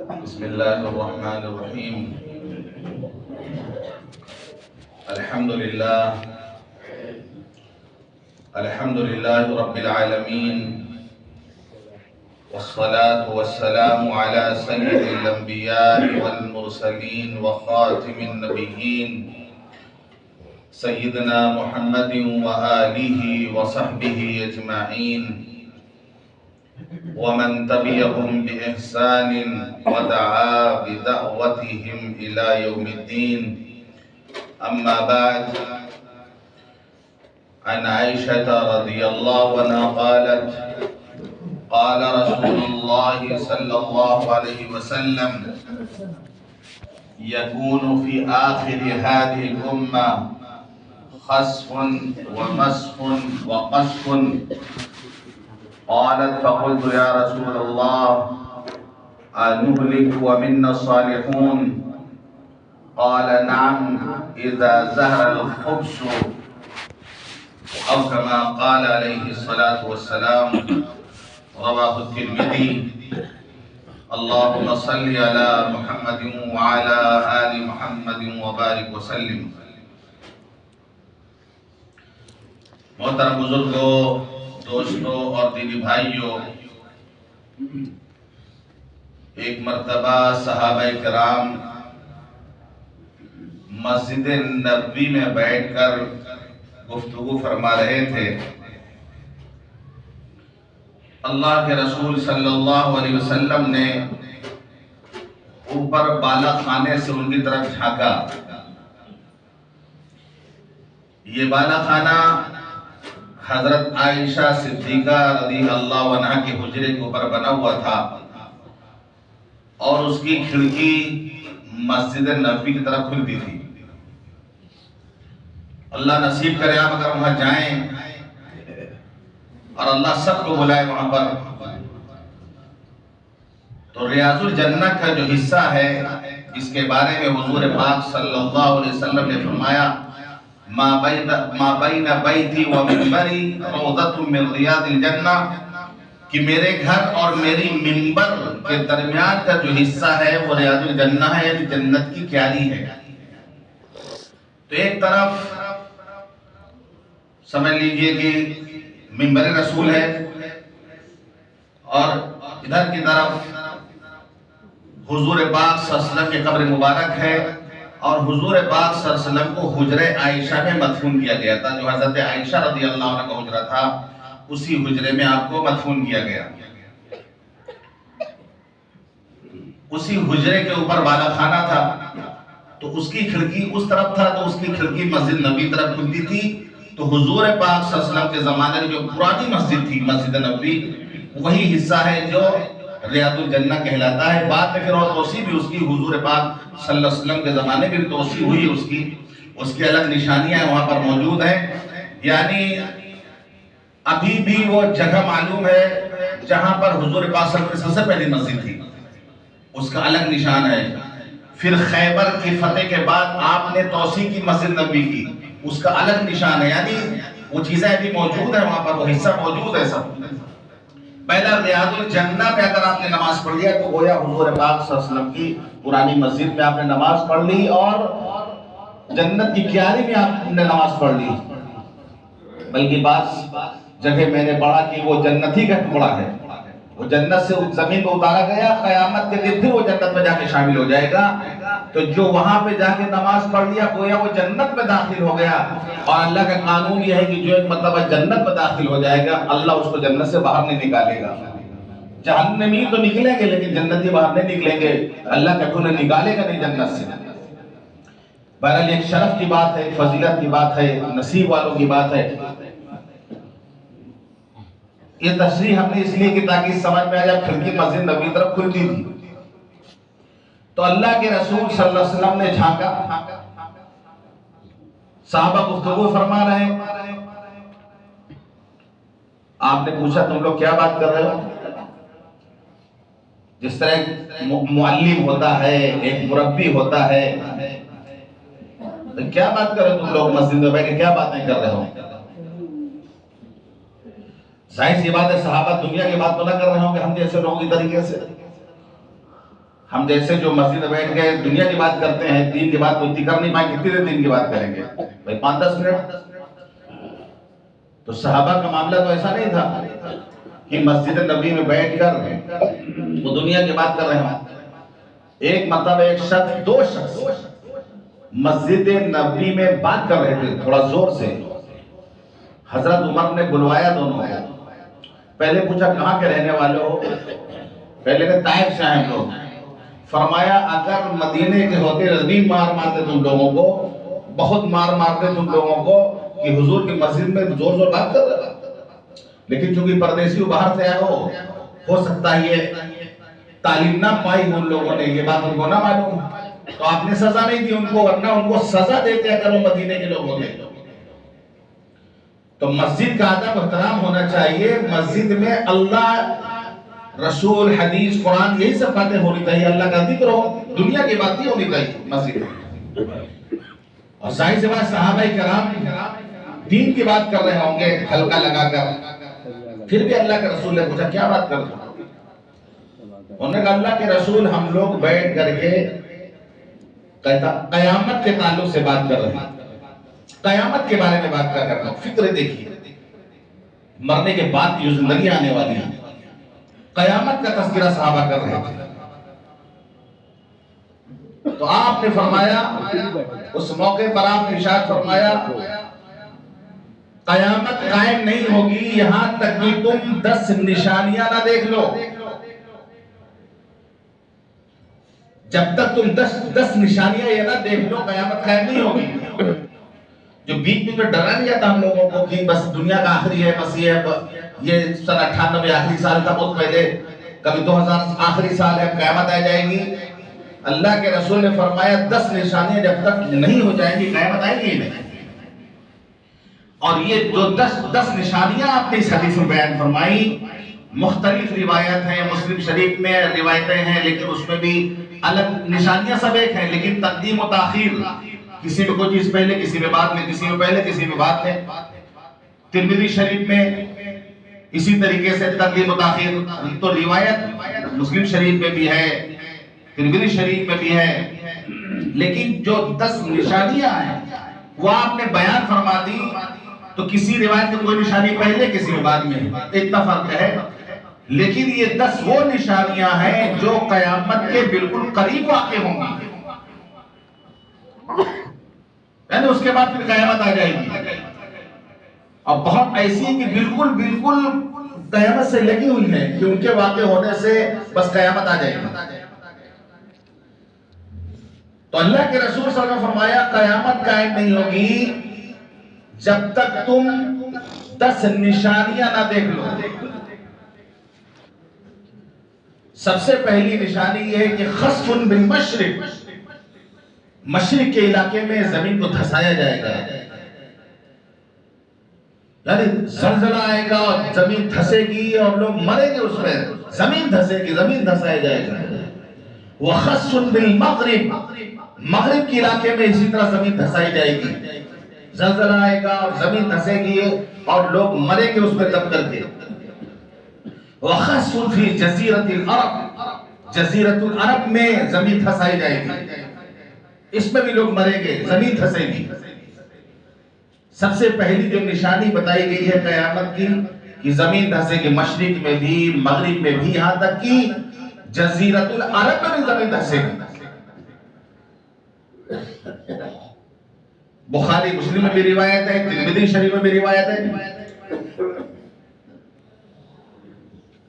بسم الله الرحمن الرحيم. الحمد لله رب العالمين، والصلاة والسلام على سيد الأنبياء والمرسلين وخاتم النبيين سيدنا محمد وآله وصحبه أجمعين، ومن تبعهم بإحسان ودعا بدعوتهم إلى يوم الدين. أما بعد، عن عائشة رضي الله عنها قالت: قال رسول الله صلى الله عليه وسلم: يكون في آخر هذه الأمة خسف ومسخ وقشف. قالت: فقلت يا رسول الله أنهلك ومنا الصالحون؟ قال: نعم، إذا زهر الخبث، أو كما قال عليه الصلاة والسلام. رواه الترمذي. اللهم صل على محمد وعلى آل محمد وبارك وسلم. محترم بزرگوں، دوستوں اور دینی بھائیوں، ایک مرتبہ صحابہ کرام مسجد نبوی میں بیٹھ کر گفتگو فرما رہے تھے. اللہ کے رسول صلی اللہ علیہ وسلم نے اوپر بالا خانے سے ان کی طرف جھانکا. یہ بالا خانہ حضرت عائشہ صدیقہ رضی اللہ عنہا کے حجرے کے اوپر بنا ہوا تھا، اور اس کی کھڑکی مسجد نبوی کی طرف کھلتی تھی. اللہ نصیب کرے آپ اگر وہاں جائیں اور اللہ سب کو بلائے وہاں پر، تو ریاض الجنہ کا جو حصہ ہے اس کے بارے میں حضور پاک صلی اللہ علیہ وسلم نے فرمایا: ما بین بیتی و منبری روضۃ من ریاض الجنہ، کہ میرے گھر اور میری منبر کے درمیان کا جو حصہ ہے وہ ریاض الجنہ ہے، یعنی جنت کی کیاری ہے. تو ایک طرف سمجھ لیجئے کہ منبر رسول ہے، اور ادھر کی طرف حضور پاک صلی اللہ علیہ وسلم کی قبر مبارک ہے، اور حضور پاک صلی اللہ علیہ وسلم کو حجرہ عائشہ میں مدفون کیا گیا تھا. جو حضرت عائشہ رضی اللہ عنہ کا حجرہ تھا، اسی حجرے میں آپ کو مدفون کیا گیا. اسی حجرے کے اوپر بالا خانہ تھا، تو اس کی کھڑکی اس طرف تھا، تو اس کی کھڑکی مسجد نبوی طرف کھلتی تھی. تو حضور پاک صلی اللہ علیہ وسلم کے زمانے میں جو پرانی مسجد تھی، مسجد نبوی، وہی حصہ ہے جو ریاض الجنہ کہلاتا ہے. بعد میں پھر اور توسیع بھی اس کی حضور پاک صلی اللہ علیہ وسلم کے زمانے میں بھی توسیع ہوئی. اس کی الگ نشانیاں وہاں پر موجود ہیں. یعنی ابھی بھی وہ جگہ معلوم ہے جہاں پر حضور پاک صلی اللہ علیہ وسلم کی سب سے پہلی مسجد تھی، اس کا الگ نشان ہے. پھر خیبر کی فتح کے بعد آپ نے توسیع کی مسجد نبوی کی، اس کا الگ نشان ہے. یعنی وہ چیزیں ابھی موجود ہیں وہاں پر، وہ حصہ موجود ہے سب. پہلا ریاض الجنہ پہ اگر آپ نے نماز پڑھ لیا تو گویا حضور پاک صلی اللہ علیہ وسلم کی پرانی مسجد میں آپ نے نماز پڑھ لی، اور جنت کی کیاری میں آپ نے نماز پڑھ لی. بلکہ بعض جگہ میں نے پڑھا کہ وہ جنت ہی کا ٹکڑا ہے، وہ جنت سے زمین کو اتارا گیا، قیامت کے دن پھر وہ جنت میں جا کے شامل ہو جائے گا. تو جو وہاں پہ جا کے نماز پڑھ لیا گویا وہ جنت میں داخل ہو گیا. اور اللہ کا قانون یہ ہے کہ جو ایک مرتبہ جنت میں داخل ہو جائے گا، اللہ اس کو جنت سے باہر نہیں نکالے گا. جہنمی تو نکلیں گے لیکن جنتی باہر نہیں نکلیں گے. اللہ کا انہیں نکالے گا نہیں جنت سے. بہرحال ایک شرف کی بات ہے، فضیلت کی بات ہے، نصیب والوں کی بات ہے. یہ تشریح ہم نے اس لیے کہ تاکہ سمجھ میں آ جائے کھڑکی مسجد نبوی طرف کھلتی تھی. تو اللہ کے رسول صلی اللہ علیہ وسلم نے جھانکا، صحابہ گفتگو فرما رہے ہیں. آپ نے پوچھا تم لوگ کیا بات کر رہے ہو؟ جس طرح ایک معلم ہوتا ہے، ایک مربی ہوتا ہے، کیا بات کر رہے ہو تم لوگ مسجد میں بیٹھ کے، کیا باتیں کر رہے ہو؟ ظاہر سی بات ہے صحابہ دنیا کی بات تو نہ کر رہے ہوں گے ہم جیسے لوگوں کی طریقے سے. ہم جیسے جو مسجد میں بیٹھ گئے دنیا کی بات کرتے ہیں، دین کی بات اتنی کر نہیں پائیں، کتنی دیر دین کی بات کریں گے بھائی؟ 5-10 منٹ۔ تو صحابہ کا معاملہ تو ایسا نہیں تھا کہ مسجد نبی میں بیٹھ کر وہ دنیا کی بات کر رہے ہیں۔ ایک مطلب ایک شخص، 2 شخص مسجد نبی میں بات کر رہے تھے تھوڑا زور سے۔ حضرت عمر نے بلوایا دونوں کو، پہلے پوچھا کہاں کے رہنے والے ہو؟ پہلے کہ طائف سے ہیں ہم لوگ۔ فرمایا اگر مدینے کے ہوتے رضی مار مارتے تم لوگوں کو، بہت مار مارتے تم لوگوں کو کہ حضور کی مسجد میں زور زور بات کر رہا، لیکن چونکہ پردیسی باہر سے آئے ہو سکتا ہے یہ تعلیم نہ پائی ان لوگوں نے، یہ بات ان کو نہ معلوم، تو آپ نے سزا نہیں دی ان کو، ورنہ ان کو سزا دیتے اگر وہ مدینے کے لوگ ہوتے۔ تو مسجد کا ادب احترام ہونا چاہیے۔ مسجد میں اللہ، رسول، حدیث، قرآن، یہی سب باتیں ہونی چاہیے، اللہ کا ذکر ہو، دنیا کی بات نہیں ہونی چاہیے مسجد میں۔ اور ظاہر سی بات صحابہ کرام دین کی بات کر رہے ہوں گے ہلکا لگا کر، پھر بھی اللہ کے رسول نے پوچھا کیا بات کر رہے ہو؟ انہوں نے کہا اللہ کے رسول ہم لوگ بیٹھ کر کے قیامت کے تعلق سے بات کر رہے ہیں، قیامت کے بارے میں بات کر رہے ہیں۔ فکر دیکھیے، مرنے کے بعد جو زندگی آنے والی ہے، قیامت کا تذکرہ صحابہ کر رہے تھے۔ تو آپ نے فرمایا، اس موقع پر آپ نے ارشاد فرمایا قیامت قائم نہیں ہوگی یہاں تک کہ تم 10 نشانیاں نہ دیکھ لو۔ جب تک تم 10 نشانیاں یہ نہ دیکھ لو قیامت قائم نہیں ہوگی۔ جو بیچ میں ڈرا نہیں جاتا ہم لوگوں کو کہ بس دنیا کا آخری ہے، بس یہ سن 98 آخری سال تھا، بہت پہلے، کبھی 2000 آخری سال ہے، قیامت آ جائے گی۔ اللہ کے رسول نے فرمایا 10 نشانیاں جب تک نہیں ہو جائیں گی قیامت آئے گی نہیں۔ اور یہ جو 10 نشانیاں آپ نے اس حدیث میں بیان فرمائی، مختلف روایت ہیں، مسلم شریف میں روایتیں ہیں، لیکن اس میں بھی الگ نشانیاں سب ایک ہیں، لیکن تقدیم و تاخیر، کسی میں کوئی چیز پہلے، کسی میں بعد میں، کسی میں پہلے، کسی میں بعد میں۔ ترمذی شریف میں اسی طریقے سے تقدیم و تاخیر تو روایت مسلم شریف میں بھی ہے، ترمذی شریف میں بھی ہے، لیکن جو 10 نشانیاں ہیں وہ آپ نے بیان فرما دی، تو کسی روایت میں کوئی نشانی پہلے، کسی میں بعد میں، اتنا فرق ہے، لیکن یہ 10 وہ نشانیاں ہیں جو قیامت کے بالکل قریب واقع ہوں گی، یعنی اس کے بعد پھر قیامت آ جائے گی، اور بہت ایسی کہ بالکل قیامت سے لگی ہوئی ہیں کہ ان کے واقع ہونے سے بس قیامت آ جائے گی۔ تو اللہ کے رسول صلی اللہ علیہ وسلم نے فرمایا قیامت قائم نہیں ہوگی جب تک تم 10 نشانیاں نہ دیکھ لو۔ سب سے پہلی نشانی یہ ہے کہ خسف بالمشرق، مشرق کے علاقے میں زمین کو دھسایا جائے گا، یعنی زلزلہ آئے گا اور زمین دھسے گی اور لوگ مریں گے، اس میں زمین دھسے گی، زمین دھسایا جائے گا۔ وَخَسْفٌ بِالْمَغْرِبِ، مغرب کے علاقے میں اسی طرح زمین دھسائی جائے گی، زلزلہ آئے گا اور زمین دھسے گی اور لوگ مریں گے اس میں دب کر کے۔ وَخَسْفٌ فِي جَزِيرَةِ الْعَرَبِ، جزیرۃ العرب میں زمین دھسائی جائے گی، اس میں بھی لوگ مریں گے، زمین دھسے گی۔ سب سے پہلی جو نشانی بتائی گئی ہے قیامت کی کہ زمین دھسے گی، مشرق میں بھی، مغرب میں بھی، یہاں تک کہ جزیرۃ العرب میں بھی زمین دھسے گی۔ بخاری مسلم میں بھی روایت ہے، ترمذی شریف میں بھی روایت ہے،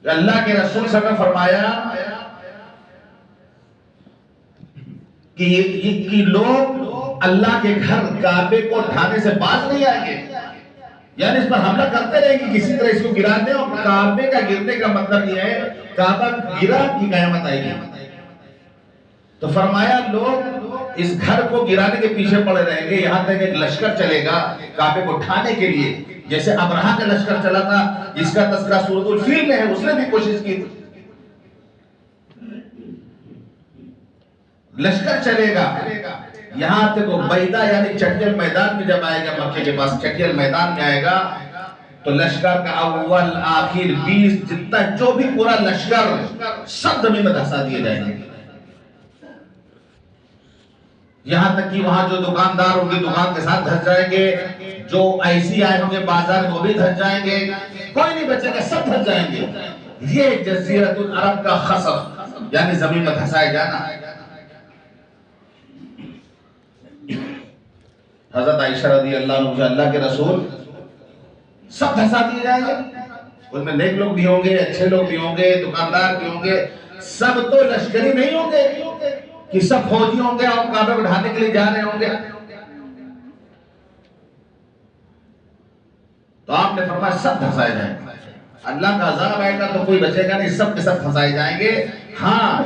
اللہ کے رسول صلی اللہ علیہ وسلم نے فرمایا کہ لوگ اللہ کے گھر کعبے کو ڈھانے سے باز نہیں آئیں گے، یعنی اس پر حملہ کرتے رہیں گے، کسی طرح اس کو گرا دیں، اور کعبے کا گرنے کا مطلب یہ ہے کعبہ گرا کی قیامت آئے گی۔ تو فرمایا لوگ اس گھر کو گرانے کے پیچھے پڑے رہیں گے، یہاں تک ایک لشکر چلے گا کعبے کو ڈھانے کے لیے، جیسے ابرہہ کا لشکر چلا تھا، جس کا تذکرہ سورۃ الفیل میں ہے، اس نے بھی کوشش کی تھی۔ لشکر چلے گا یہاں تک وہ بیدہ یعنی چٹیل میدان میں جب آئے گا، مکے کے پاس چٹیل میدان میں آئے گا، تو لشکر کا اول آخر 20 جتنا جو بھی پورا لشکر سب زمین میں دھسا دیے جائیں گے، یہاں تک کہ وہاں جو دکاندار ان کی دکان کے ساتھ دھس جائیں گے، جو ایسی آئے ہوں گے بازار میں وہ بھی دھس جائیں گے، کوئی نہیں بچے گا، سب دھس جائیں گے۔ یہ جزیرۃ العرب کا خسف یعنی زمین میں دھسائے جانا۔ حضرت عائشہ رضی اللہ عنہ، اللہ کے رسول، سب دھسا دیے جائیں گے، ان میں نیک لوگ بھی ہوں گے، اچھے لوگ بھی ہوں گے، دکاندار بھی ہوں گے، سب تو لشکری نہیں ہوں گے کہ سب فوجی ہوں گے اور کعبے کو ڈھانے کے لیے جا رہے ہوں گے۔ تو آپ نے فرمایا سب دھسائے جائیں گے، اللہ کا عذاب آئے گا تو کوئی بچے گا نہیں، سب کے سب پھنسائے جائیں گے۔ ہاں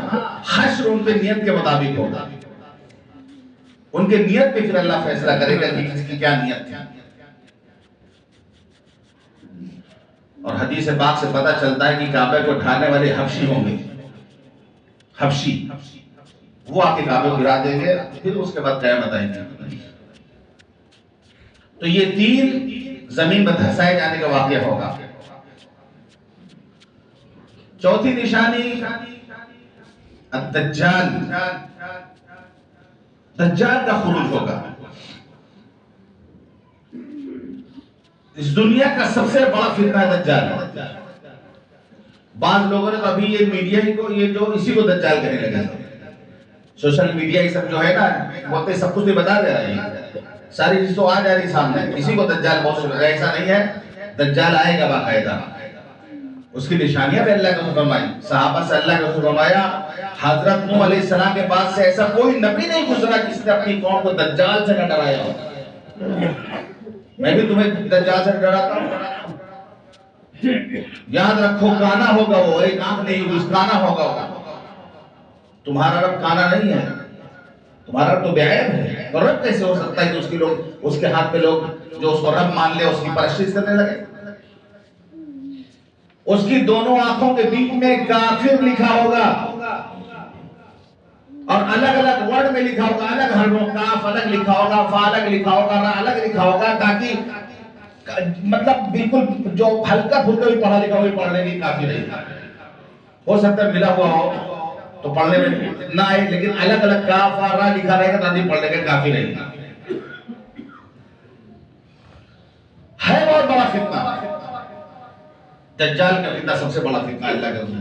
حشر ان کے نیت کے مطابق ہوگا، ان کے نیت پہ پھر اللہ فیصلہ کرے گا کہ کس کی کیا نیت تھی۔ اور حدیث پاک سے پتہ چلتا ہے کہ کعبے کو ڈھانے والے حبشی ہوں گے، حبشی، وہ آ کے کعبے کو گرا دیں گے، پھر اس کے بعد قیامت آئے گی۔ تو یہ تین زمین میں دھسائے جانے کا واقعہ ہوگا۔ چوتھی نشانی الدجال، دجال کا خروج ہوگا۔ اس دنیا کا سب سے بڑا فتنہ ہے دجال۔ بعض لوگوں نے تو ابھی یہ میڈیا ہی کو یہ جو اسی کو دجال کہنے لگے، سوشل میڈیا یہ سب جو ہے نا، بولتے سب کچھ بھی بتا دے رہا ہے، ساری چیز تو آ جا رہی سامنے، اسی کو دجال بہت سن رہا ہے۔ ایسا نہیں ہے، دجال آئے گا باقاعدہ، اس کی نشانیاں بھی اللہ کے رسول فرمائی، صحابہ سے اللہ کے رسول فرمایا، حضرت نوح علیہ السلام کے بعد سے ایسا کوئی نبی نہیں گزرا جس نے اپنی قوم کو دجال سے نہ ڈرایا ہو۔ میں بھی تمہیں دجال سے ڈراتا ہوں، یاد رکھو کانا ہوگا، وہ ایک آنکھ نہیں ہوگی، کانا ہوگا وہ۔ تمہارا رب کانا نہیں ہے، تمہارا رب تو بے عیب ہے، اور رب کیسے ہو سکتا ہے کہ اس کی لوگ، اس کے ہاتھ پہ لوگ جو اس کو رب مان لے اس کی پرستش کرنے لگے۔ اس کی دونوں آنکھوں کے بیچ میں کافر لکھا ہوگا، اور الگ الگ ورڈ میں لکھا ہوگا، الگ حرفوں، کاف الگ لکھا ہوگا، فا الگ لکھا ہوگا، را الگ لکھا ہوگا، تاکہ مطلب بالکل جو ہلکا پھلکا بھی پڑھا لکھا ہوئی پڑھنے کی کافی نہیں۔ ہو سکتا ہے ملا ہوا ہو تو پڑھنے میں نہ آئے، لیکن الگ الگ کاف اور را لکھا رہے گا تاکہ پڑھنے کا کافی نہیں ہے۔ بہت بڑا فتنہ دجال کا فتنہ، سب سے بڑا فتنہ اللہ کا فتنہ۔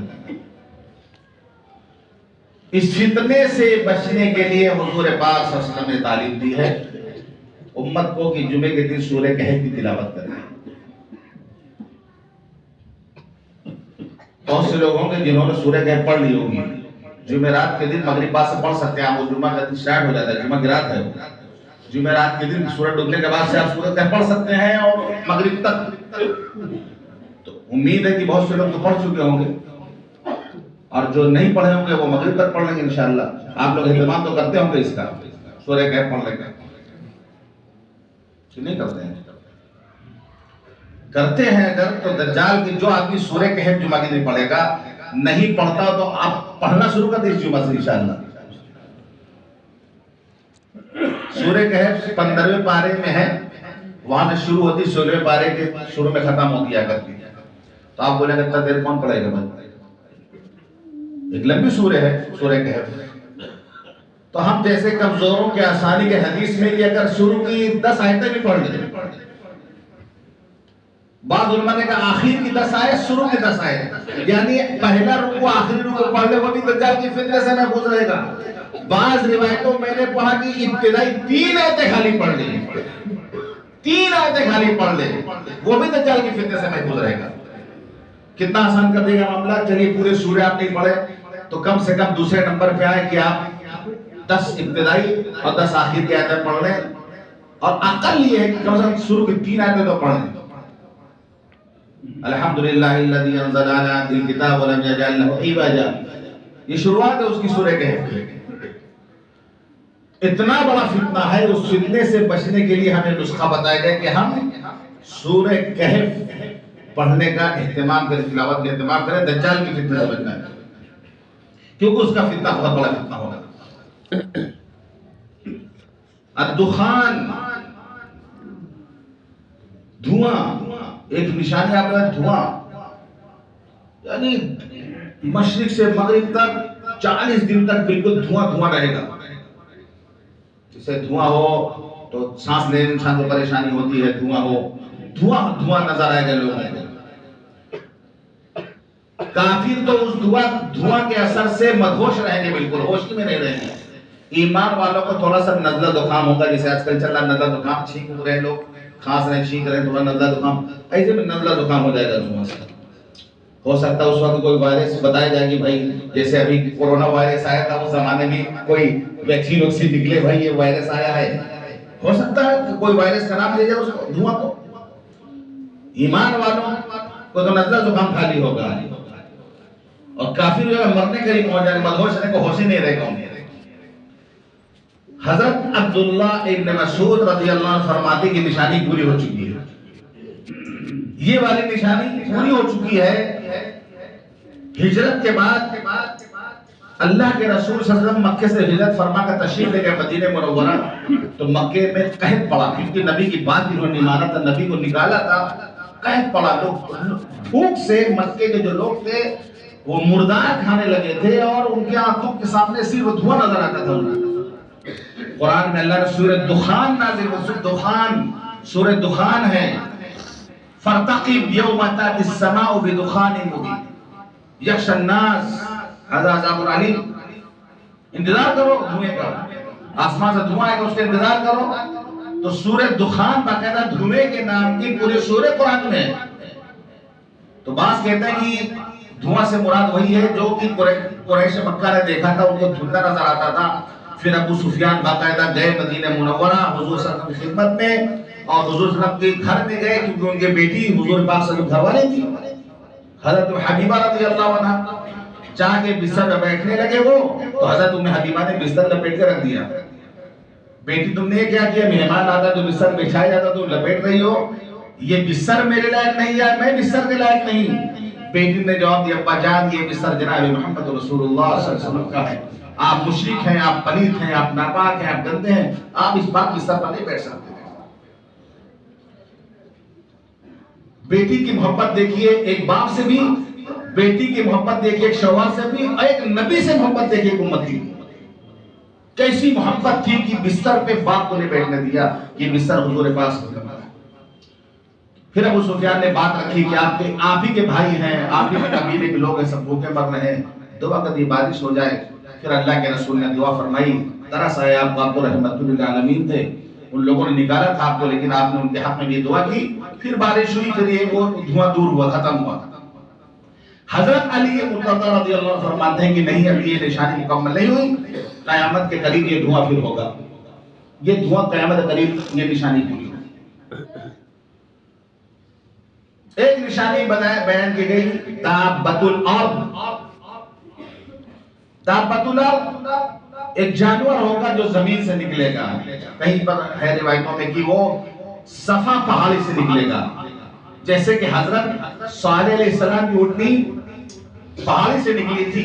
اس فتنے سے بچنے کے لیے حضور پاک صلی اللہ علیہ وسلم نے تعلیم دی ہے امت کو کہ جمعے کے دن سورہ کہف کی تلاوت کریں۔ بہت سے لوگ ہوں گے جنہوں نے سورہ کہف پڑھ لی ہوگی، جمعرات کے دن مغرب بعد سے پڑھ سکتے ہیں، آپ وہ جمعہ کا دن سٹارٹ ہو جاتا ہے، جمعہ کی رات ہے، جمعرات کے دن سورج ڈوبنے کے بعد سے آپ سورہ کہف پڑھ سکتے ہیں اور مغرب تک۔ تو امید ہے کہ بہت سے لوگ تو پڑھ چکے ہوں گے، اور جو نہیں پڑھے ہوں گے وہ مغرب تک پڑھ لیں گے انشاءاللہ۔ آپ لوگ اہتمام تو کرتے ہوں گے اس کا، سورہ کہف پڑھنے کا، نہیں کرتے ہیں؟ کرتے ہیں اگر تو دجال کی جو آدمی سورہ کہف جمعہ کے دن پڑھے گا، نہیں پڑھتا تو آپ پڑھنا شروع کر دیں اس جمعہ سے انشاءاللہ۔ سورہ کہف 15ویں پارے میں ہے، وہاں سے شروع ہوتی، 16ویں پارے کے شروع میں ختم ہوتی ہے کرتی ہے۔ تو آپ بولیں گے اتنا دیر کون پڑھے گا بھائی؟ ایک لمبی سورہ ہے سورہ کہف۔ تو ہم جیسے کمزوروں کے آسانی کے حدیث میں کہ اگر شروع کی 10 آیتیں بھی پڑھ لیں، بعض علماء نے کہا آخر کی 10 آیت، شروع کی 10 آیت، یعنی پہلا رکوع آخری رکوع پڑھ لے وہ بھی دجال کی فتنے سے محفوظ رہے گا۔ بعض روایتوں میں نے پڑھا کہ ابتدائی 3 آیتیں خالی پڑھ لیں، 3 آیتیں خالی پڑھ لیں، وہ بھی دجال کی فتنے سے محفوظ رہے گا۔ کتنا آسان کر دے گا معاملہ۔ چلیے پورے سورہ آپ نہیں پڑھے تو کم سے کم دوسرے نمبر پہ آئے کہ آپ 10 ابتدائی اور 10 آخر کی آیتیں پڑھ لیں، اور اقل یہ ہے کہ کم سے کم شروع کی 3 آیتیں تو پڑھ لیں۔ الحمدللہ الذی انزل علی عبدہ الکتاب ولم یجعل لہ عوجا، یہ شروعات ہے اس کی سورہ کہف کی۔ اتنا بڑا فتنہ ہے، اس فتنے سے بچنے کے لیے ہمیں نسخہ بتایا گیا کہ ہم سورہ کہف پڑھنے کا اہتمام کریں، تلاوت کا اہتمام کریں، دجال کی فتنے سے بچنا ہے، کیونکہ اس کا فتنہ بہت بڑا فتنہ ہوگا۔ الدخان، دھواں، ایک نشانی آپ نے دھواں، یعنی مشرق سے مغرب تک 40 دن تک بالکل دھواں دھواں رہے گا۔ جسے دھواں ہو تو سانس لینے انسان کو پریشانی ہوتی ہے، دھواں ہو، دھواں نظر آئے گا لوگوں کو۔ کافر تو اس دھواں کے اثر سے مدہوش رہیں گے، بالکل ہوش میں نہیں رہیں گے۔ ایمان والوں کو تھوڑا سا نزلہ زکام ہوگا، جیسے آج کل چل رہا نزلہ زکام، چھینک رہے لوگ، کھانس رہے چھینک رہے، تھوڑا نزلہ زکام، ایسے میں نزلہ زکام ہو جائے گا دھواں سے۔ ہو سکتا ہے اس وقت کوئی وائرس بتایا جائے کہ بھائی جیسے ابھی کورونا وائرس آیا تھا اس زمانے میں کوئی ویکسین نکلے بھائی یہ وائرس آیا ہے، ہو سکتا ہے کہ کوئی وائرس کا نام لے جائے اس کو دھواں کو۔ ایمان والوں کو تو نزلہ زکام خالی ہوگا، اور کافر جو ہے مرنے قریب پہنچ جانے، مدہوش رہنے کو ہوش ہی نہیں رہے گا۔ حضرت عبداللہ ابن مسعود رضی اللہ عنہ فرماتے کی نشانی پوری ہو چکی ہے، یہ والی نشانی پوری ہو چکی ہے۔ ہجرت کے بعد اللہ کے رسول صلی اللہ علیہ وسلم مکے سے ہجرت فرما کر تشریف لے گئے مدینہ منورہ، تو مکے میں قحط پڑا، کیونکہ نبی کی بات انہوں نے نہیں مانا تھا، نبی کو نکالا تھا، قحط پڑا، لوگ بھوک سے مکے کے جو لوگ تھے وہ مردار کھانے لگے تھے، اور ان کی آنکھوں کے سامنے صرف دھواں نظر آتا تھا۔ قرآن میں اللہ نے سورہ دخان نازل کی، سورہ دخان، سورہ دخان ہے، فَارْتَقِبْ يَوْمَ تَأْتِي السَّمَاءُ بِدُخَانٍ مُبِينٍ یخشی الناس ھذا عذاب علیم، انتظار کرو دھوئیں کا، آسمان سے دھواں آئے گا اس کا انتظار کرو۔ تو سورہ دخان باقاعدہ دھوئیں کے نام کی پورے سورہ قرآن میں ہے۔ تو بعض کہتے ہیں کہ دھواں سے مراد وہی ہے جو کہ قریش مکہ نے دیکھا تھا، ان کو دھندلا نظر آتا تھا۔ پھر ابو سفیان باقاعدہ گئے مدینہ منورہ حضور صلی اللہ علیہ وسلم کی خدمت میں، اور حضور صلی اللہ علیہ وسلم کے گھر میں گئے، کیونکہ ان کے بیٹی حضور پاک صلی اللہ علیہ وسلم گھر والے تھی، حضرت حبیبہ رضی اللہ عنہ چاہ کے بستر میں بیٹھنے لگے وہ، تو حضرت حبیبہ نے بستر لپیٹ کے رکھ دیا۔ بیٹی تم نے کیا کیا؟ مہمان آتا تو بستر بچھایا جاتا تو لپیٹ رہی ہو، یہ بستر میرے لائق نہیں ہے، میں بستر کے لائق نہیں۔ بیٹی نے جواب دیا ابا جان یہ بستر جناب محمد رسول اللہ صلی اللہ علیہ وسلم کا ہے، آپ مشرک ہیں، آپ پلیت ہیں، آپ ناپاک ہیں، آپ گندے ہیں، آپ اس بات بستر پر نہیں بیٹھ سکتے۔ بیٹی کی محبت دیکھیے، ایک باپ سے بھی بیٹی کی محبت دیکھیے، ایک شوہر سے بھی، ایک نبی سے محبت دیکھیے، ایک امت کی کیسی محبت تھی کہ بستر پہ باپ کو نہیں بیٹھنے دیا، یہ بستر حضور پاک صلی اللہ علیہ وسلم۔ پھر ابو سفیان نے بات رکھی کہ آپ ہی کے بھائی ہیں، آپ ہی کے قبیلے کے لوگ ہیں، سب بھوکے مر رہے ہیں، دعا کر دی بارش ہو جائے۔ پھر اللہ کے رسول نے دعا فرمائی، ترس آئے، آپ تو رحمت للعالمین تھے، ان لوگوں نے نکالا تھا آپ کو، لیکن آپ نے ان کے حق میں یہ دعا کی، پھر بارش ہوئی، پھر یہ وہ دھواں دور ہوا، ختم ہوا۔ حضرت علی مرتضی رضی اللہ عنہ فرماتے ہیں کہ نہیں، ابھی یہ نشانی مکمل نہیں ہوئی، قیامت کے قریب یہ دھواں پھر ہوگا، یہ دھواں قیامت کے قریب یہ نشانی پوری ہوگی۔ ایک نشانی بیان کی گئی دابۃ الارض، دابۃ الارض ایک جانور ہوگا جو زمین سے نکلے گا، کہیں پر ہے روایتوں میں کہ وہ صفا پہاڑی سے نکلے گا، جیسے کہ حضرت صالح علیہ السلام کی اونٹنی پہاڑی سے نکلی تھی،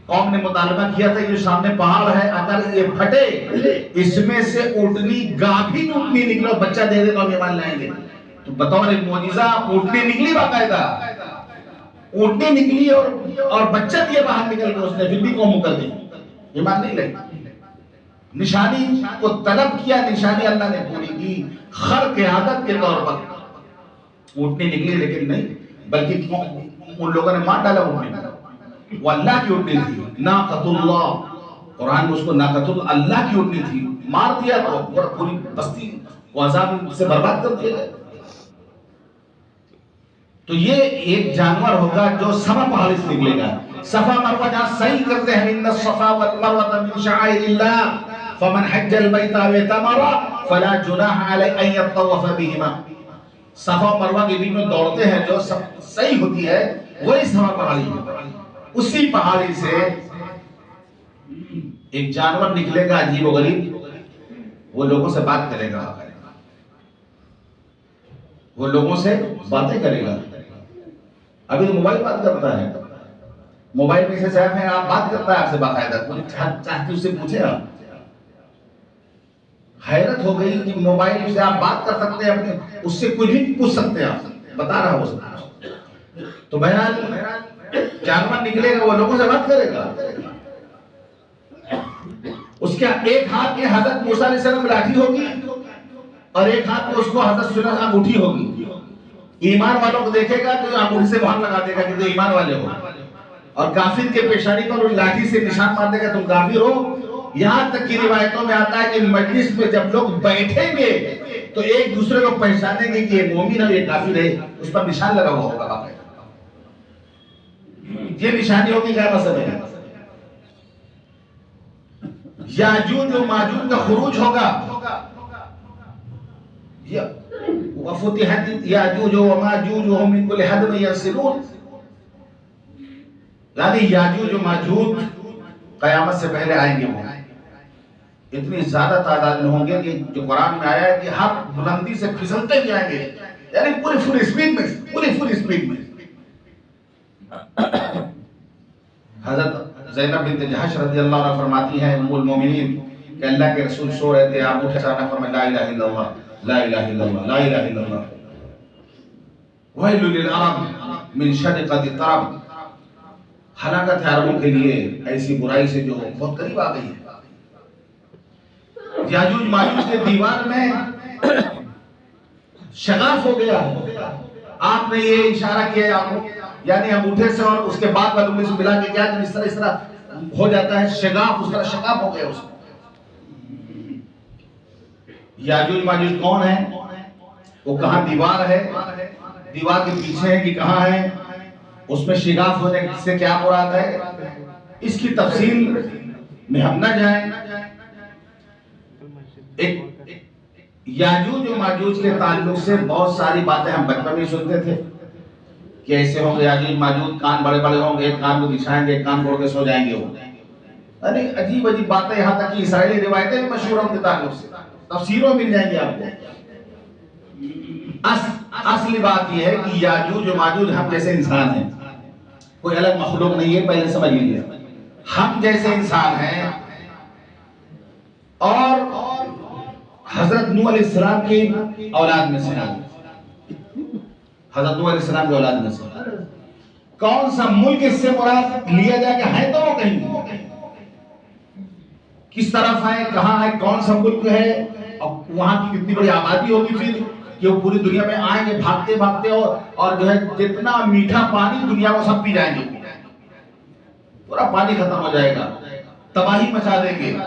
قوم نے مطالبہ کیا تھا کہ جو سامنے پہاڑ ہے اگر یہ پھٹے اس میں سے اونٹنی گابھین اونٹنی نکلو بچہ دے دے تو ہم ایمان لائیں گے، تو بطور معجزہ اونٹنی نکلی، باقاعدہ اونٹنی نکلی اور بچہ دیا باہر نکل کے، اس نے پھر بھی قوم کر دی، ایمان نہیں لائے۔ نشانی کو طلب کیا، نشانی اللہ نے پوری کی، خرق عادت کے طور پر اونٹنی نکلی، لیکن نہیں بلکہ ان لوگوں نے مار ڈالا اونٹنی، وہ اللہ کی اونٹنی تھی، ناقۃ اللہ، قرآن میں اس کو ناقۃ اللہ کی اونٹنی تھی، مار دیا تو پوری بستی کو عذاب سے برباد کر دیا۔ تو یہ ایک جانور ہوگا جو صفا پہاڑی سے نکلے گا، صفا مروہ جہاں صحیح کرتے ہیں، ان الصفا والمروہ من شعائر اللہ فمن حج البیت او اعتمر فلا جناح علیہ ان یطوف بہما، صفا و مروہ کے بیچ میں دوڑتے ہیں جو صحیح ہوتی ہے وہی صفا پہاڑی ہے، اسی پہاڑی سے ایک جانور نکلے گا عجیب و غریب، وہ لوگوں سے بات کرے گا، وہ لوگوں سے باتیں کرے گا۔ ابھی تو موبائل بات کرتا ہے، موبائل میں سے صاحب ہے، آپ بات کرتا ہے آپ سے باقاعدہ، چاہتی اس سے پوچھے آپ، حیرت ہو گئی کہ موبائل سے آپ بات کر سکتے ہیں، اپنے اس سے کچھ بھی پوچھ سکتے ہیں، آپ بتا رہا ہو سکتا۔ تو بہرحال جانور نکلے گا وہ لوگوں سے بات کرے گا، اس اس کے ایک ہاتھ میں حضرت موسیٰ علیہ السلام لاٹھی ہوگی اور ایک ہاتھ میں اس کو حضرت سلیمان انگوٹھی ہوگی. ایمان والوں کو دیکھے گا تو انگوٹھی سے باہر لگا دے گا کہ تو ایمان والے ہو, اور کافر کے پیشانی پر لاٹھی سے نشان مار دے گا تم کافر ہو. یہاں تک کی روایتوں میں آتا ہے کہ مجلس میں جب لوگ بیٹھیں گے تو ایک دوسرے کو پہچانیں گے کہ یہ مومن ہے, یہ کافر ہے, اس پر نشان لگا ہوا ہوگا. یہ نشانی ہوگی کیا مسئلہ ہے. یاجوج و ماجوج کا خروج ہوگا. وفتحت یاجوج و ماجوج وهم من كل حدب ينسلون, یعنی یاجوج و ماجوج قیامت سے پہلے آئیں گے. وہ اتنی زیادہ تعداد میں ہوں گے کہ جو قرآن میں آیا ہے کہ ہر بلندی سے پھسلتے بھی آئیں گے, یعنی پوری فل اسپیڈ میں. حضرت زینب بنت جہش رضی اللہ عنہ فرماتی ہیں ام المومنین کہ اللہ کے رسول سو رہے تھے, آپ اٹھے اچانک فرمائے لا الہ الا اللہ لا الہ الا اللہ لا الہ الا اللہ ویل للعرب من شدقۃ الطرب, ہلاکت ہے عربوں کے لیے ایسی برائی سے جو بہت قریب آ گئی ہے. یاجوج ماجوج کے دیوار میں شغاف ہو گیا. آپ نے یہ اشارہ کیا یعنی انگوٹھے سے اور اس کے بعد والوں سے ملا کے کیا کہ اس طرح ہو جاتا ہے شغاف, اس طرح شغاف ہو گیا. اس یاجوج ماجوج کون ہے, وہ کہاں دیوار ہے, دیوار کے پیچھے ہے کہ کہاں ہے, اس میں شغاف ہونے سے کیا مراد ہے, اس کی تفصیل میں ہم نہ جائیں. یاجوج و ماجوج کے تعلق سے بہت ساری باتیں ہم بچپن میں سنتے تھے کہ ایسے ہوں گے یاجوج ماجوج, کان بڑے بڑے ہوں گے, ایک کان کو دکھائیں گے, ایک کان موڑ کے سو جائیں گے. وہ یعنی عجیب عجیب باتیں, یہاں تک کہ اسرائیلی روایتیں بھی مشہور ہیں ان کے تعلق سے, تفسیروں مل جائیں گے آپ کو. اصلی بات یہ ہے کہ یاجوج و ماجوج ہم جیسے انسان ہیں, کوئی الگ مخلوق نہیں ہے, پہلے سمجھ لیجیے. ہم جیسے انسان ہیں اور حضرت نوح علیہ السلام کی اولاد میں سے ہیں. حضرت نوح علیہ السلام کی اولاد میں سے کون سا ملک اس سے مراد لیا جائے کہ ہے تو وہ کہیں کس طرف ہے, کہاں ہے, کون سا ملک ہے, اور وہاں کی کتنی بڑی آبادی ہوگی پھر کہ وہ پوری دنیا میں آئیں گے بھاگتے بھاگتے, اور جو ہے جتنا میٹھا پانی دنیا کو سب پی جائیں گے, پورا پانی ختم ہو جائے گا, تباہی مچا دیں گے.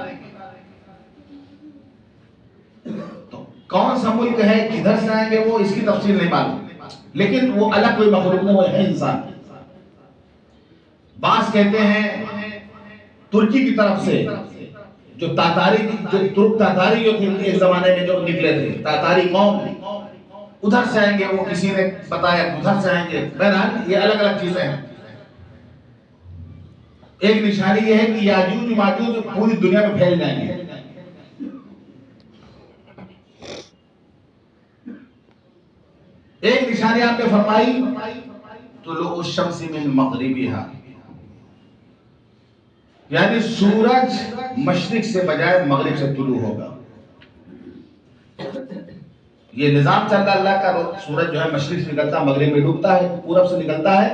تو کون سا ملک ہے, کدھر سے آئیں گے, وہ اس کی تفصیل نہیں معلوم, لیکن وہ الگ کوئی مخلوق نہیں, وہ ہے انسان. بعض کہتے ہیں ترکی کی طرف سے جو تاتاری, جو ترک تاتاری جو تھے ایک زمانے میں جو نکلے تھے, تاتاری قوم, ادھر سے آئیں گے. وہ کسی نے بتایا ادھر سے آئیں گے. بہرحال یہ الگ الگ چیزیں ہیں. ایک نشانی یہ ہے کہ یاجوج ماجوج پوری دنیا میں پھیل جائیں گے. ایک نشانی آپ نے فرمائی طلوع الشمس من مغربها, یعنی سورج مشرق سے بجائے مغرب سے طلوع ہوگا. یہ نظام چل رہا اللہ کا. سورج جو ہے مشرق سے نکلتا ہے, مغرب میں ڈوبتا ہے, پورب سے نکلتا ہے,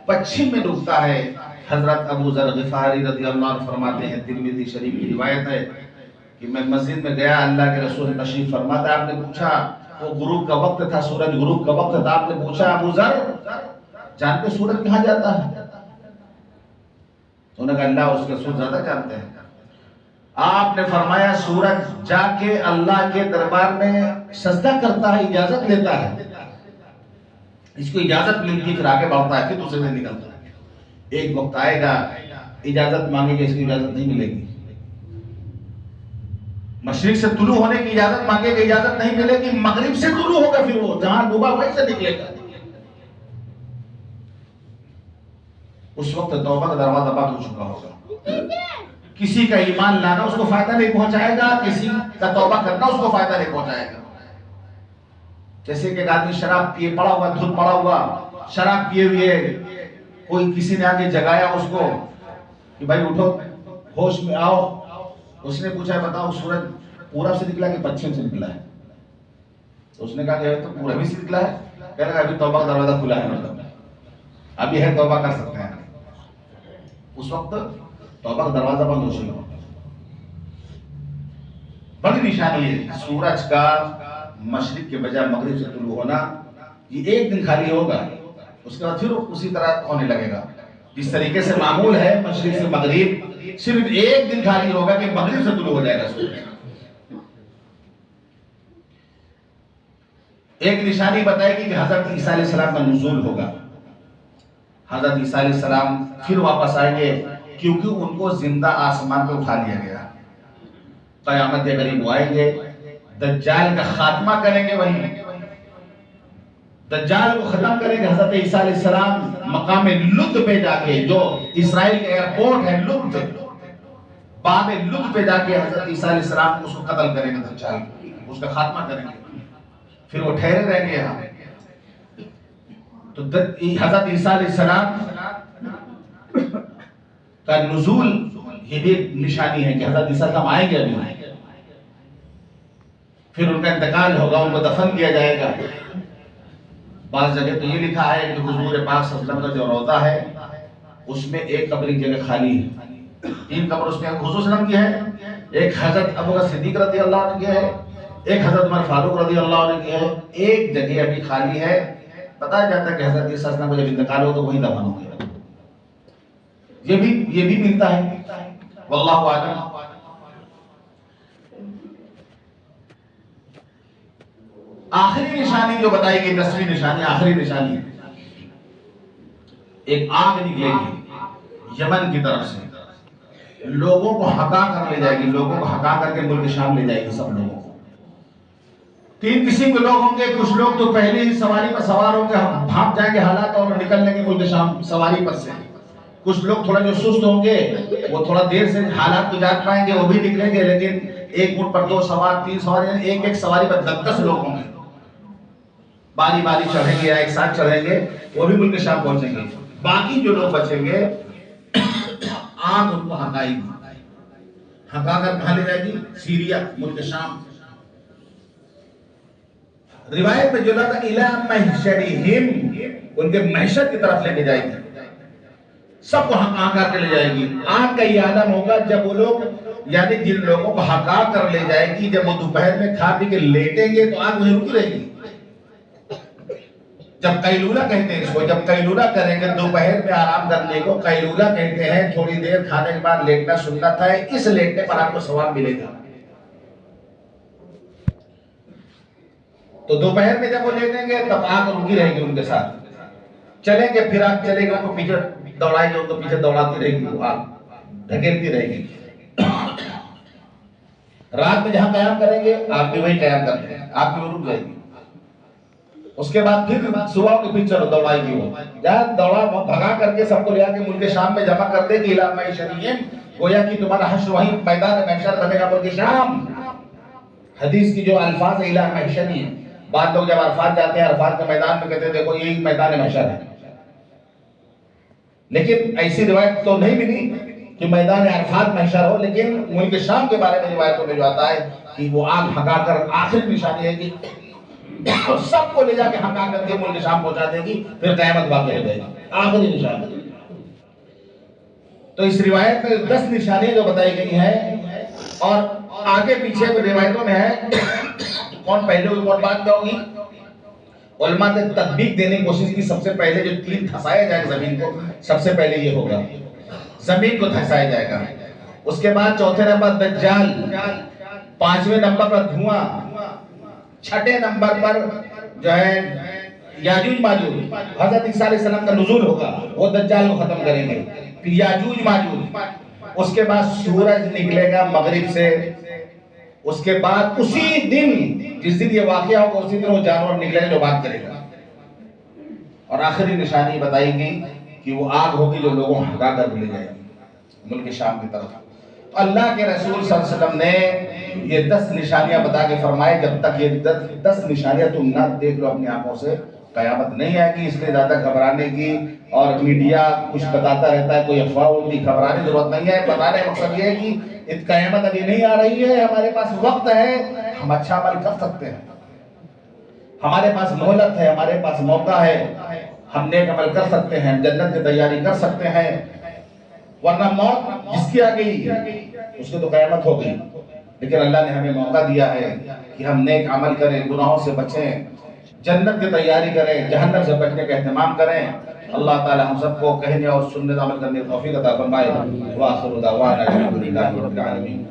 پچھم میں ڈوبتا ہے. حضرت ابو ذر غفاری رضی اللہ عنہ فرماتے ہیں, ترمذی شریف کی روایت ہے کہ میں مسجد میں گیا, اللہ کے رسول تشریف فرما تھا. آپ نے پوچھا, وہ غروب کا وقت تھا, سورج غروب کا وقت تھا. آپ نے پوچھا ابو ذر جانتے سورج کہاں جاتا ہے؟ انہوں نے کہا اللہ اس کے رسول زیادہ جانتے ہیں. آپ نے فرمایا سورج جا کے اللہ کے دربار میں سجدہ کرتا ہے, اجازت لیتا ہے, اس کو اجازت ملتی پھر آگے بڑھتا ہے, پھر دوسرے دن نکلتا ہے. ایک وقت آئے گا اجازت مانگے گا, اس کی اجازت نہیں ملے گی. مشرق سے طلوع ہونے کی اجازت مانگے گا, اجازت نہیں ملے گی. مغرب سے طلوع ہوگا, پھر وہ جہاں ڈوبا وہیں سے نکلے گا. اس وقت توبہ کا دروازہ بند ہو چکا ہوگا. کسی کا ایمان لانا اس کو فائدہ نہیں پہنچائے گا, کسی کا توبہ کرنا اس کو فائدہ نہیں پہنچائے گا. جیسے کہ ایک آدمی شراب پیے پڑا ہوا, دھت پڑا ہوا, شراب پیے ہوئے, کوئی کسی نے آگے جگایا اس کو کہ بھائی اٹھو, ہوش میں آؤ. اس نے پوچھا بتاؤ سورج پورب سے نکلا کہ پچھم سے نکلا ہے؟ اس نے کہا کہ تو پورب سے نکلا ہے. کہنے لگا ابھی توبہ کا دروازہ کھلا ہے, مطلب ابھی ہے, توبہ کر سکتے ہیں. اس وقت توبہ کا دروازہ بند ہو چکا. بڑی نشانی ہے سورج کا مشرق کے بجائے مغرب سے طلوع ہونا. یہ ایک دن خالی ہوگا، اس کے بعد پھر اسی طرح ہونے لگے گا. جس طریقے سے معمول ہے مشرق سے مغرب، صرف ایک دن خالی ہوگا کہ مغرب سے طلوع ہو جائے گا سورج. ایک نشانی بتائے گی کہ حضرت عیسیٰ علیہ السلام کا نزول ہوگا. حضرت عیسیٰ علیہ السلام پھر واپس آئیں گے، کیونکہ ان کو زندہ آسمان پہ اٹھا لیا گیا. قیامت کے قریب وہ آئیں گے، دجال کا خاتمہ کریں گے. وہیں دجال کو ختم کریں گے. حضرت عیسیٰ علیہ السلام مقام لد پہ جا کے، جو اسرائیل کے ایئرپورٹ ہے لد، باب لد پہ جا کے حضرت عیسیٰ علیہ السلام اس کو قتل کریں گے. دجال اس کا خاتمہ کریں گے، پھر وہ ٹھہرے رہیں گے یہاں. تو حضرت عیسیٰ علیہ السلام کا نزول یہ بھی ایک نشانی ہے کہ حضرت عیسیٰ علیہ السلام آئیں گے. ابھی پھر ان کا انتقال ہوگا، ان کو دفن کیا جائے گا. بعض جگہ تو یہ لکھا ہے کہ حضور پاک صلی اللہ علیہ وسلم کا جو روضہ ہے اس میں ایک قبر کی جگہ خالی ہے. 3 قبر اس میں حضور صلی اللہ علیہ وسلم کی ہے، ایک حضرت ابو بکر صدیق رضی اللہ عنہ کی ہے، ایک حضرت عمر فاروق رضی اللہ عنہ کی ہے. ایک جگہ ابھی خالی ہے. بتایا جاتا ہے کہ حضرت عیسیٰ علیہ السلام کو جب انتقال ہو تو وہیں دفن ہو گیا. یہ بھی ملتا ہے، واللہ اعلم. آخری نشانی جو بتائی گئی، 10ویں نشانی، آخری نشانی، ایک آگ نکلے گی یمن کی طرف سے، لوگوں کو ہکا کر لے جائے گی. لوگوں کو ہکا کر کے ملک شام لے جائے گی. سب لوگوں کو 3 قسم کے لوگ ہوں گے. کچھ لوگ تو پہلے ہی سواری پر سوار ہوں گے، ہم بھاگ جائیں گے حالات اور نکل لیں گے ملک شام سواری پر سے. کچھ لوگ تھوڑا جو سست ہوں گے وہ تھوڑا دیر سے حالات کو جان پائیں گے، وہ بھی نکلیں گے. لیکن ایک اونٹ پر 2 سوار، 3 سوار، یعنی ایک سواری پر 10 لوگ ہوں گے. باری باری چڑھیں گے یا ایک ساتھ چڑھیں گے، وہ بھی ملک شام پہنچیں گے. باقی جو لوگ بچیں گے آگ ان کو ہکائے گی. ہکا کر کہاں لے جائے گی؟ سیریا، ملک شام. روایت میں جو لگا اِلَى مَحْشَرِهِمْ، ان کے محشر کی طرف لے کے جائے گی. سب کو ہکا کر کے لے جائے گی. آگ کا یہ عالم ہوگا جب وہ لوگ، یعنی جن لوگوں کو ہکا کر لے جائے گی، جب وہ دوپہر میں کھا پی کے لیٹیں گے تو آگ وہیں رکی رہے گی. جب قیلولہ کہتے ہیں اس کو، جب قیلولہ کریں گے دوپہر میں آرام کرنے کو قیلولہ کہتے ہیں. تھوڑی دیر کھانے کے بعد لیٹنا سنت ہے. اس لیٹنے پر آپ کو ثواب ملے گا. تو دوپہر میں جب وہ لیٹیں گے تب آگ رکی رہے گی ان کے ساتھ. چلیں گے، پھر آگ چلے گا، ان کو پیچھے دوڑائیں گے، ان کو پیچھے دوڑاتی رہے گی، وہ آگ دھکیلتی رہے گی. رات میں جہاں قیام کریں گے آپ بھی وہی قیام کرتے ہیں، آپ بھی وہ رک جائے گی. اس کے بعد پھر صبح کے پھر چلو دوڑائے گی. وہ جہاں دوڑا بھگا کر کے سب کو لے آ کے ملک شام میں جمع کر دے گی. اِلَى مَحْشَرِهِمْ، گویا کہ تمہارا حشر وہیں میدان محشر بنے گا ملک شام. حدیث کی جو الفاظ ہے اِلَى مَحْشَرِهِمْ، بعض لوگ جب عرفات جاتے ہیں عرفات کے میدان میں کہتے ہیں دیکھو یہی میدان محشر ہے. لیکن ایسی روایت تو نہیں ملی کہ میدان عرفات محشر ہو. لیکن ملک شام کے بارے میں روایتوں میں جو آتا ہے کہ وہ آگ ہکا کر، آخری نشانی ہے کہ سب کو لے جا کے ہکا کر کے ملک شام پہنچا دے گی، پھر قیامت واقع ہو جائے گی. آخری نشانی. تو اس روایت میں 10 نشانیاں جو بتائی گئی ہیں، اور آگے پیچھے روایتوں میں ہے کون پہلے ہوگی کون بعد میں ہوگی. علماء نے تطبیق دینے کی کوشش کی. سب سے پہلے جو 3 دھسایا جائے گا زمین کو، سب سے پہلے یہ ہوگا، زمین کو دھسایا جائے گا. اس کے بعد چوتھے نمبر دجال، 5ویں نمبر پر دھواں، 6ٹھے نمبر پر جو ہے یاجوج ماجوج. حضرت عیسیٰ علیہ السلام کا نزول ہوگا، وہ دجال کو ختم کریں گے. پھر یاجوج ماجوج. اس کے بعد سورج نکلے گا مغرب سے. اس کے بعد اسی دن، جس دن یہ واقعہ ہوگا اسی دن وہ جانور نکلے گا جو بات کرے گا. اور آخری نشانی بتائی گئی کہ وہ آگ ہوگی جو لوگوں کو ہکا کر لے جائے گی ملک شام کی طرف. اللہ کے رسول صلی اللہ علیہ وسلم نے یہ 10 نشانیاں بتا کے فرمائے جب تک یہ 10 نشانیاں تم نہ دیکھ لو اپنی آنکھوں سے قیامت نہیں آئے گی. اس لیے زیادہ گھبرانے کی، اور میڈیا کچھ بتاتا رہتا ہے، کوئی افواہ ہوتی، گھبرانے کی ضرورت نہیں ہے. بتانے کا مقصد یہ ہے کہ قیامت ابھی نہیں آ رہی ہے، ہمارے پاس وقت ہے، ہم اچھا عمل کر سکتے ہیں، ہمارے پاس مہلت ہے، ہمارے پاس موقع ہے، ہم نیک عمل کر سکتے ہیں، جنت کی تیاری کر سکتے ہیں. ورنہ موت جس کی آ گئی اس کی تو قیامت ہو گئی. لیکن اللہ نے ہمیں موقع دیا ہے کہ ہم نیک عمل کریں، گناہوں سے بچیں، جنت کی تیاری کریں، جہنم سے بچنے کا اہتمام کریں۔ اللہ تعالی ہم سب کو کہنے اور سننے عمل کرنے کی توفیق عطا فرمائے۔ وآخر دعوانا الحمدللہ رب العالمین۔